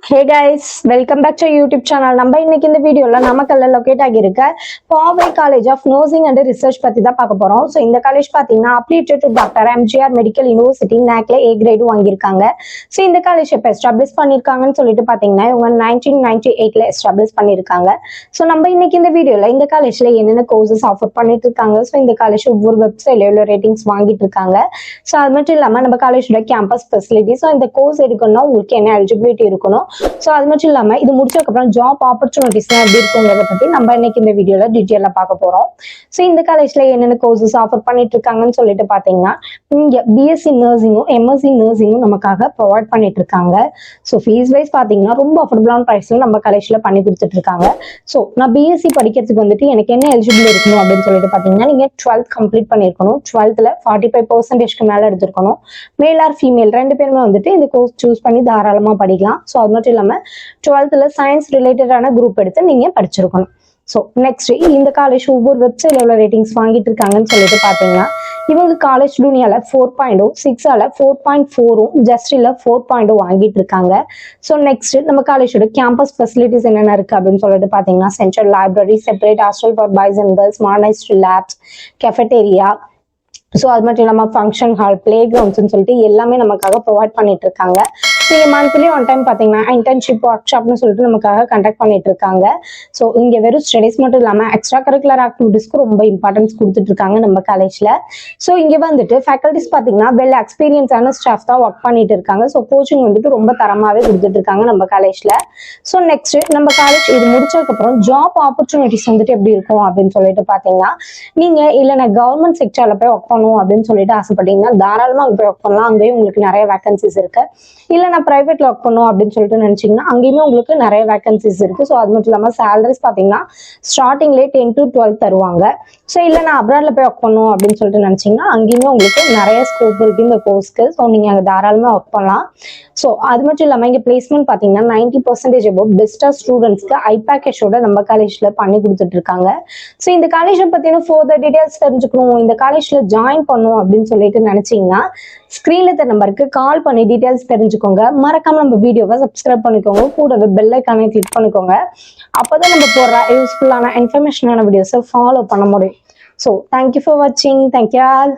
Hey guys, welcome back to YouTube channel. நம்ம இன்னைக்கு இந்த வீடியோல நமக்கல்ல லொகேட் ஆகியிருக்க பாவை college of nursing and research பத்தி தான் பார்க்க போறோம். ஸோ இந்த காலேஜ் பாத்தீங்கன்னா affiliated to doctor MGR medical university நாக்ல A கிரேடு வாங்கியிருக்காங்க. ஸோ இந்த காலேஜ் எப்போ எஸ்டாப்ளிஷ் பண்ணியிருக்காங்கன்னு சொல்லிட்டு பாத்தீங்கன்னா இவங்க 1998ல எஸ்டாப்ளிஷ் பண்ணியிருக்காங்க. ஸோ நம்ம இன்னைக்கு இந்த வீடியோல இந்த காலேஜ்ல என்னென்ன கோர்சஸ் ஆஃபர் பண்ணிட்டு இருக்காங்க, ஸோ இந்த காலேஜ் ஒவ்வொரு வெப்சைட்ல எவ்வளோ ரேட்டிங்ஸ் வாங்கிட்டு இருக்காங்க, ஸோ அது மட்டும் இல்லாம நம்ம காலேஜோட கேம்பஸ் ஃபெசிலிட்டி, ஸோ இந்த கோர்ஸ் எடுக்கணும்னா உங்களுக்கு என்ன எலிஜிபிலிட்டி இருக்கணும், ஸோ அது மட்டும் இல்லாமல் இது முடிச்சதுக்கப்புறம் ஜாப் ஆப்பர்ச்சுனிட்டிஸ்லாம் எப்படி இருக்குங்கிறத பற்றி நம்ம இன்னைக்கு இந்த வீடியோவில் டீட்டெயிலாக பார்க்க போகிறோம். ஸோ இந்த காலேஜில் என்னென்ன கோர்சஸ் ஆஃபர் பண்ணிட்டு இருக்காங்கன்னு சொல்லிட்டு பார்த்தீங்கன்னா இங்கே பிஎஸ்சி நர்சிங்கும் எம்எஸ்சி நர்சிங்கும் நமக்காக ப்ரொவைட் பண்ணிட்டு இருக்காங்க. ஸோ ஃபீஸ் வைஸ் பார்த்தீங்கன்னா ரொம்ப அஃபோர்டபுளான ப்ரைஸில் நம்ம காலேஜில் பண்ணி கொடுத்துட்டு இருக்காங்க. ஸோ நான் பிஎஸ்சி படிக்கிறதுக்கு வந்துட்டு எனக்கு என்ன எலிஜிபிள் இருக்கணும் அப்படின்னு சொல்லிட்டு பார்த்தீங்கன்னா நீங்கள் 12th கம்ப்ளீட் பண்ணியிருக்கணும், 12th 45% மேலே எடுத்திருக்கணும், மேல் ஆர் ஃபீமேல் ரெண்டு பேருமே வந்துட்டு இந்த கோர்ஸ் சூஸ் பண்ணி தாராளமாக படிக்கலாம். ஸோ அது மட்டும் இல்லாமல் 12th சயின்ஸ் ரிலேட்டடான குரூப் எடுத்து நீங்க படிச்சிருக்கணும். ஸோ நெக்ஸ்ட் இந்த காலேஜ் ஒவ்வொரு வெப்சைட்ல எவ்வளோ ரேட்டிங்ஸ் வாங்கிட்டு இருக்காங்கன்னு சொல்லிட்டு பார்த்தீங்கன்னா இவங்க காலேஜ் டூனியால 4.0, 6ஆல 4.4, ஜஸ்டில 4.0 வாங்கிட்டு இருக்காங்க. ஸோ நெக்ஸ்ட் நம்ம காலேஜோட கேம்பஸ் ஃபெசிலிட்டிஸ் என்னென்ன இருக்கு அப்படின்னு சொல்லிட்டு பார்த்தீங்கன்னா central library, separate hostel for boys and girls, modernised labs, cafeteria, so அது மட்டும் இல்லாமல் ஃபங்க்ஷன் ஹால், பிளே கிரவுண்ட்ஸ்ன்னு சொல்லிட்டு எல்லாமே நமக்காக ப்ரொவைட் பண்ணிட்டு இருக்காங்க. ஸோ இங்கே மந்த்லி ஒன் டைம் பார்த்தீங்கன்னா இன்டர்ன்ஷிப் ஒர்க் ஷாப்னு சொல்லிட்டு நமக்காக கண்டக்ட் பண்ணிட்டு இருக்காங்க. ஸோ இங்கே வெறும் ஸ்டடிஸ் மட்டும் இல்லாமல் எக்ஸ்ட்ரா கரிக்குலர் ஆக்டிவிட்டிஸ்க்கு ரொம்ப இம்பார்ட்டன்ஸ் கொடுத்துட்டு இருக்காங்க நம்ம காலேஜில். ஸோ இங்கே வந்துட்டு ஃபேக்கல்டிஸ் பார்த்தீங்கன்னா வெல் எக்ஸ்பீரியன்ஸான ஸ்டாஃப் தான் ஒர்க் பண்ணிட்டு இருக்காங்க. ஸோ கோச்சிங் வந்துட்டு ரொம்ப தரமாகவே கொடுத்துட்டு இருக்காங்க நம்ம காலேஜில். ஸோ நெக்ஸ்ட் நம்ம காலேஜ் இது முடிச்சதுக்கப்புறம் ஜாப் ஆப்பர்ச்சுனிட்டிஸ் வந்துட்டு எப்படி இருக்கும் அப்படின்னு சொல்லிட்டு பார்த்தீங்கன்னா நீங்கள் இல்லை நான் கவர்மெண்ட் செக்டரில் போய் ஒர்க் அப்படின்னு சொல்லிட்டு ஆசைப்பட்டீங்கன்னா தாராளமா போய் ஒர்க் பண்ணலாம். அங்கேயும் உங்களுக்கு நிறைய வேகன்சிஸ் இருக்கு. இல்ல நான் பிரைவேட்ல ஒர்க் பண்ணும் அப்படின்னு சொல்லிட்டு நினைச்சீங்கன்னா அங்கேயுமே உங்களுக்கு நிறைய வேகன்சிஸ் இருக்கு. ஸோ அது மட்டும் இல்லாம சேலரிஸ் பாத்தீங்கன்னா ஸ்டார்டிங்லேயே 10 to 12 தருவாங்க. ஸோ இல்ல நான் அப்ராட்ல போய் ஒர்க் பண்ணும் அப்படின்னு சொல்லிட்டு நினைச்சீங்கன்னா அங்கேயுமே உங்களுக்கு நிறைய ஸ்கோப் இருக்கு இந்த கோர்ஸ்க்கு. ஸோ நீங்க அங்கே தாராளமா ஒர்க் பண்ணலாம். ஸோ அது மட்டும் இல்லாம இங்க பிளேஸ்மெண்ட் பாத்தீங்கன்னா 90% அபவுட் பெஸ்டா ஸ்டூடெண்ட்ஸ்க்கு ஐபேக்கேஷோட நம்ம காலேஜ்ல பண்ணி கொடுத்துட்டு இருக்காங்க. ஸோ இந்த காலேஜை பத்தின ஃபர்தர் டீடைல்ஸ் தெரிஞ்சுக்கணும், இந்த காலேஜ்ல ஜாயின் பண்ணும் அப்படின்னு சொல்லிட்டு நினைச்சீங்கன்னா ஸ்கிரீன்ல இருக்க நம்பருக்கு கால் பண்ணி டீடைல்ஸ் தெரிஞ்சுக்கோங்க. மறக்காம நம்ம வீடியோவை சப்ஸ்கிரைப் பண்ணிக்கோங்க, கூடவே பெல் ஐக்கானை கிளிக் பண்ணிக்கோங்க. அப்பதான் நம்ம போடுற யூஸ்ஃபுல்லான இன்ஃபர்மேஷனான வீடியோஸை ஃபாலோ பண்ண முடியும். ஸோ தேங்க்யூ ஃபார் வாட்சிங். Thank you all.